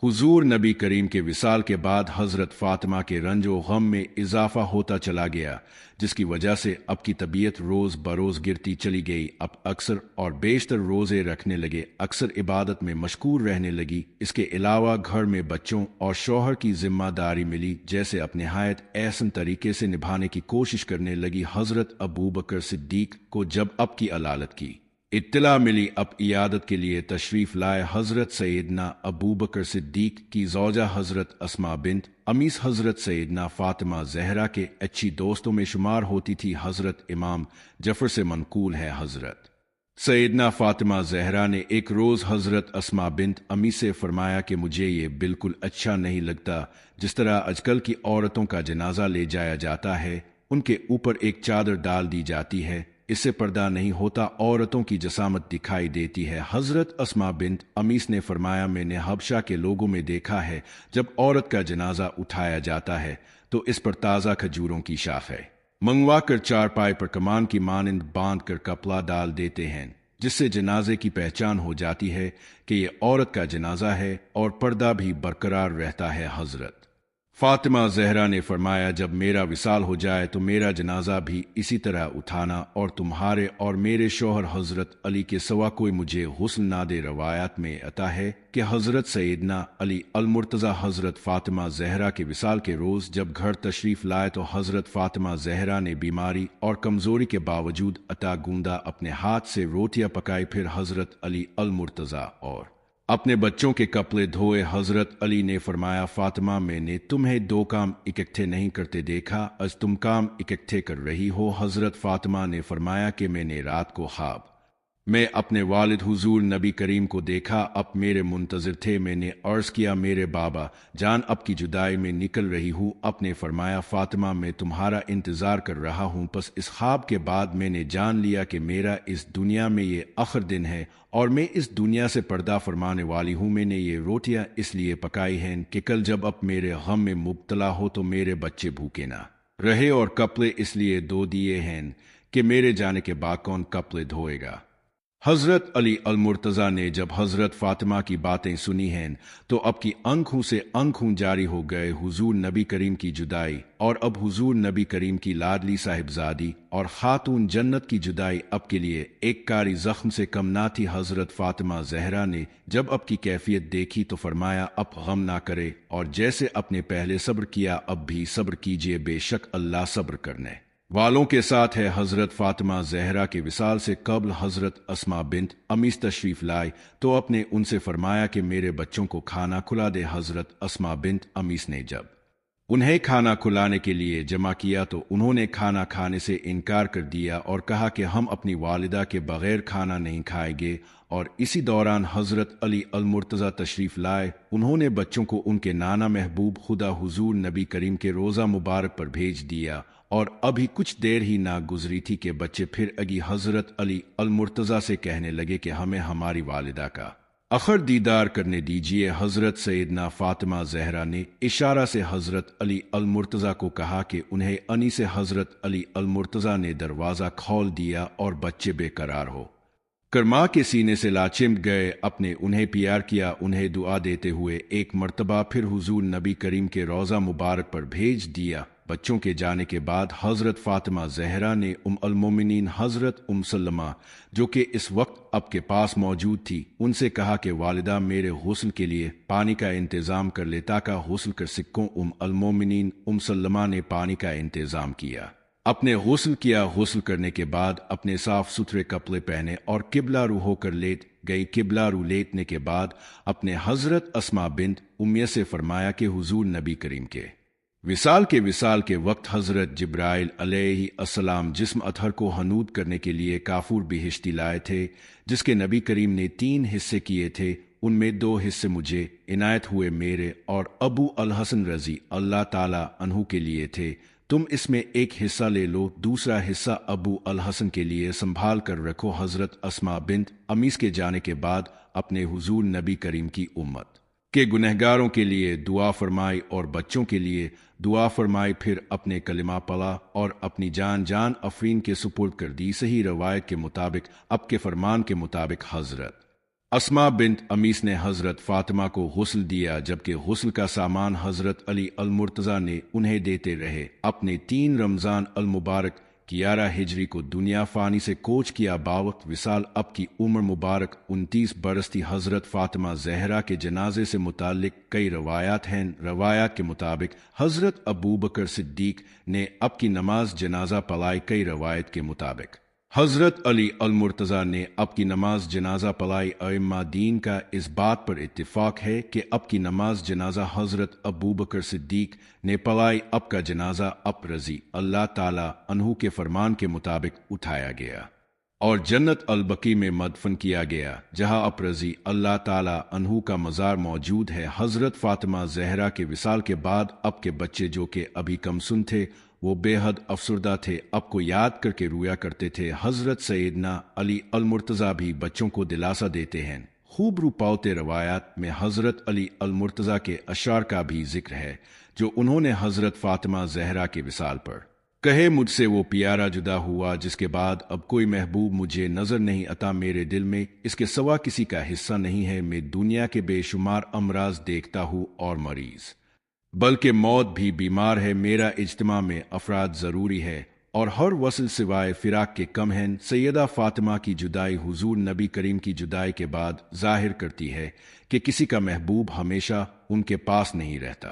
हुजूर नबी करीम के विसाल के बाद हजरत फातिमा के रंजो गम में इजाफा होता चला गया, जिसकी वजह से अब की तबीयत रोज बरोज गिरती चली गई। अब अक्सर और बेशतर रोजे रखने लगे, अक्सर इबादत में मशगूल रहने लगी। इसके अलावा घर में बच्चों और शौहर की जिम्मेदारी मिली, जैसे अपने हायत एहसन तरीके से निभाने की कोशिश करने लगी। हजरत अबू बकर सिद्दीक को जब अब की अलालत की इत्तला मिली, अब इयादत के लिए तशरीफ लाए। हजरत सैयदना अबू बकर सिद्दीक की ज़ौजा हजरत अस्मा बिन्त अमीस हजरत सैयदना फातिमा जहरा के अच्छी दोस्तों में शुमार होती थी। हजरत इमाम जफर से मनकूल है, हजरत सैयदना फातिमा जहरा ने एक रोज़ हजरत अस्मा बिन्त अमी से फरमाया कि मुझे ये बिल्कुल अच्छा नहीं लगता जिस तरह आजकल की औरतों का जनाजा ले जाया जाता है, उनके ऊपर एक चादर डाल दी जाती है, इससे पर्दा नहीं होता, औरतों की जसामत दिखाई देती है। हजरत अस्मा बिन्त अमीस ने फरमाया, मैंने हबशा के लोगों में देखा है जब औरत का जनाजा उठाया जाता है तो इस पर ताज़ा खजूरों की शाखें मंगवा कर चारपाई पर कमान की मानंद बांध कर कपड़ा डाल देते हैं, जिससे जनाजे की पहचान हो जाती है कि ये औरत का जनाजा है और पर्दा भी बरकरार रहता है। हजरत फातिमा जहरा ने फरमाया, जब मेरा विसाल हो जाए तो मेरा जनाजा भी इसी तरह उठाना, और तुम्हारे और मेरे शौहर हजरत अली के सवा कोई मुझे हुस्न ना दे। रवायात में आता है कि हजरत सैयदना अली अल मुर्तज़ा हजरत फातिमा जहरा के विसाल के रोज जब घर तशरीफ लाए तो हजरत फातिमा जहरा ने बीमारी और कमजोरी के बावजूद अता गूंदा अपने हाथ से रोटियां पकाई। फिर हजरत अली अल मुर्तज़ा और अपने बच्चों के कपड़े धोए। हजरत अली ने फरमाया, फातिमा मैंने तुम्हें दो काम इकट्ठे नहीं करते देखा, आज तुम काम इकट्ठे कर रही हो। हजरत फातिमा ने फरमाया कि मैंने रात को ख्वाब मैं अपने वालिद हुजूर नबी करीम को देखा, अब मेरे मुंतजिर थे। मैंने अर्ज किया, मेरे बाबा जान अब की जुदाई में निकल रही हूँ। अपने फरमाया, फातिमा मैं तुम्हारा इंतजार कर रहा हूँ। बस इस ख्वाब के बाद मैंने जान लिया कि मेरा इस दुनिया में ये आखिर दिन है और मैं इस दुनिया से पर्दा फरमाने वाली हूँ। मैंने ये रोटियां इसलिए पकाई हैं कि कल जब अब मेरे गम में मुब्तला हो तो मेरे बच्चे भूखे ना रहे, और कपड़े इसलिए धो दिए हैं कि मेरे जाने के बाद कौन कपड़े धोएगा। हजरत अली अल मुर्तज़ा ने जब हजरत फातिमा की बातें सुनी हैं तो अब की आंखों से आंखों जारी हो गए। हुजूर नबी करीम की जुदाई और अब हुजूर नबी करीम की लाडली साहिबजादी और खातून जन्नत की जुदाई अब के लिए एक कारी जख्म से कम ना थी। हजरत फातिमा जहरा ने जब अब की कैफियत देखी तो फरमाया, अब गम ना करे और जैसे अपने पहले सब्र किया अब भी सब्र कीजिए, बेशक अल्लाह सब्र करने वालों के साथ है। हजरत फातिमा जहरा के विसाल से कबल हजरत अस्मा बिन्त अमीस तशरीफ लाई तो अपने उनसे फरमाया कि मेरे बच्चों को खाना खुला दे। हजरत अस्मा बिन्त अमीस ने जब उन्हें खाना खुलाने के लिए जमा किया तो उन्होंने खाना खाने से इनकार कर दिया और कहा कि हम अपनी वालिदा के बगैर खाना नहीं खाएंगे। और इसी दौरान हजरत अली अल मुर्तज़ा तशरीफ लाए। उन्होंने बच्चों को उनके नाना महबूब खुदा हुजूर नबी करीम के रोज़ा मुबारक पर भेज दिया और अभी कुछ देर ही ना गुजरी थी कि बच्चे फिर अगी हजरत अली अल मुर्तज़ा से कहने लगे कि हमें हमारी वालिदा का आखिर दीदार करने दीजिए। हजरत सैयदना फातिमा जहरा ने इशारा से हजरत अली अल मुर्तज़ा को कहा कि उन्हें अनी से हजरत अली अल मुर्तज़ा ने दरवाज़ा खोल दिया और बच्चे बेकरार हो कर माँ के सीने से लाचिम गए। अपने उन्हें प्यार किया, उन्हें दुआ देते हुए एक मर्तबा फिर हुजूर नबी करीम के रोज़ा मुबारक पर भेज दिया। बच्चों के जाने के बाद हजरत फातिमा जहरा ने अल मोमिनीन हजरत सलमा जो कि इस वक्त अब के पास मौजूद थी, उनसे कहा कि वालिदा मेरे हुस्न के लिए पानी का इंतजाम कर ले ताकि हुस्न कर सिक्कों। अल मोमिनीन सलमा ने पानी का इंतजाम किया, अपने हुस्न किया। हुस्न करने के बाद अपने साफ सुथरे कपड़े पहने और किबला रू होकर लेट गई। किबला रू लेटने के बाद अपने हजरत अस्मा बिन्त उम्मिया से फरमाया कि हुजूर नबी करीम के विसाल के वक्त हजरत जिब्राइल अलैहि अस्सलाम जिस्म अतहर को हनूद करने के लिए काफूर बिहिश्ती लाए थे, जिसके नबी करीम ने 3 हिस्से किए थे। उनमें 2 हिस्से मुझे इनायत हुए, मेरे और अबू अल हसन रजी अल्लाह ताला अन्हु के लिए थे। तुम इसमें एक हिस्सा ले लो, दूसरा हिस्सा अबू अल हसन के लिए संभाल कर रखो। हजरत अस्मा बिन्त अमीस के जाने के बाद अपने हुजूर नबी करीम की उम्मत के गुनहगारों के लिए दुआ फरमाई और बच्चों के लिए दुआ फरमाई। फिर अपने कलिमा पढ़ा और अपनी जान अफरीन के सुपुर्द कर दी। सही रवायत के मुताबिक अब के फरमान के मुताबिक हजरत اسما بنت امیس نے حضرت فاطمہ کو غسل دیا، جبکہ غسل کا سامان حضرت علی المرتضیٰ نے انہیں دیتے رہے۔ اپنے 3 رمضان المبارک 11 ہجری کو دنیا فانی سے کوچ کیا۔ باوقت وصال اب کی عمر مبارک 29 برس تھی۔ حضرت فاطمہ زہرا کے جنازے سے متعلق کئی روایات ہیں۔ روایات کے مطابق حضرت ابوبکر صدیق نے اب کی نماز جنازہ پڑھائی۔ کئی روایت کے مطابق حضرت علی المرتضیٰ نے اب کی نماز جنازہ پڑھائی۔ ائمہ دین کا اس بات پر اتفاق ہے کہ اب کی نماز جنازہ حضرت ابوبکر صدیق نے پڑھائی۔ اب کا جنازہ اب رضی اللہ تعالی عنہ کے فرمان کے مطابق اٹھایا گیا اور جنت البقیع میں مدفن کیا گیا، جہاں اب رضی اللہ تعالی عنہ کا مزار موجود ہے۔ حضرت فاطمہ زہرا کے وصال کے بعد اب کے بچے، جو کہ ابھی کم سن تھے، وہ بے حد افسردہ تھے، اب کو یاد کر کے رویا کرتے تھے۔ حضرت سیدنا علی المرتضیٰ بھی بچوں کو دلاسا دیتے ہیں۔ خوب روپاوتے روایات میں حضرت علی المرتضیٰ کے اشعار کا بھی ذکر ہے جو انہوں نے حضرت فاطمہ زہرا کے وصال پر کہے: مجھ سے وہ پیارا جدا ہوا جس کے بعد اب کوئی محبوب مجھے نظر نہیں آتا، میرے دل میں اس کے سوا کسی کا حصہ نہیں ہے۔ میں دنیا کے بے شمار امراض دیکھتا ہوں اور مریض، بلکہ موت بھی بیمار ہے۔ میرا اجتماع میں افراد ضروری ہے اور ہر وصل سوائے فراق کے کم ہیں۔ سیدہ فاطمہ کی جدائی حضور نبی کریم کی جدائی کے بعد ظاہر کرتی ہے کہ کسی کا محبوب ہمیشہ ان کے پاس نہیں رہتا۔